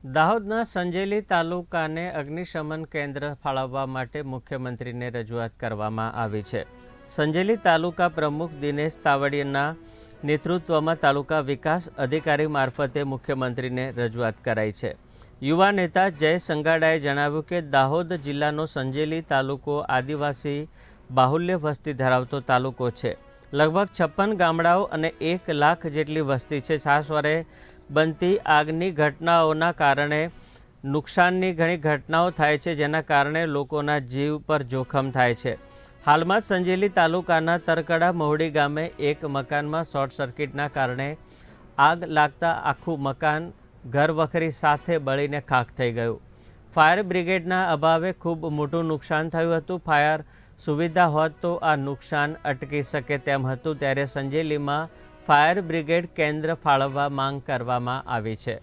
દાહોદના સંજેલી તાલુકાને અગ્નિશમન કેન્દ્ર ફાળવવા માટે મુખ્યમંત્રીને રજૂઆત કરવામાં આવી છે। સંજેલી તાલુકા પ્રમુખ દિનેશ તાવડિયાના નેતૃત્વમાં તાલુકા વિકાસ અધિકારી મારફતે મુખ્યમંત્રીને રજૂઆત કરાઈ છે। યુવા નેતા જય સંગાડાએ જણાવ્યું કે દાહોદ જિલ્લાનો સંજેલી તાલુકો આદિવાસી બાહુલ્ય વસ્તી ધરાવતો તાલુકો છે। લગભગ 56 ગામડાઓ અને 1 લાખ જેટલી વસ્તી છે। છાસવારે બનતી આગની ઘટનાઓના કારણે નુકસાનની ઘણી ઘટનાઓ થાય છે, જેના કારણે લોકોના જીવ પર જોખમ થાય છે। હાલમાં જ સંજેલી તાલુકાના તરકડા મહુડી ગામે એક મકાનમાં શોર્ટ સર્કિટના કારણે આગ લાગતા આખું મકાન ઘરવખરી સાથે બળીને ખાખ થઈ ગયું। ફાયર બ્રિગેડના અભાવે ખૂબ મોટું નુકસાન થયું હતું। ફાયર સુવિધા હોત તો આ નુકસાન અટકી શકે તેમ હતું। ત્યારે સંજેલીમાં ફાયર બ્રિગેડ કેન્દ્ર ફાળવવા માંગ કરવામાં આવી છે।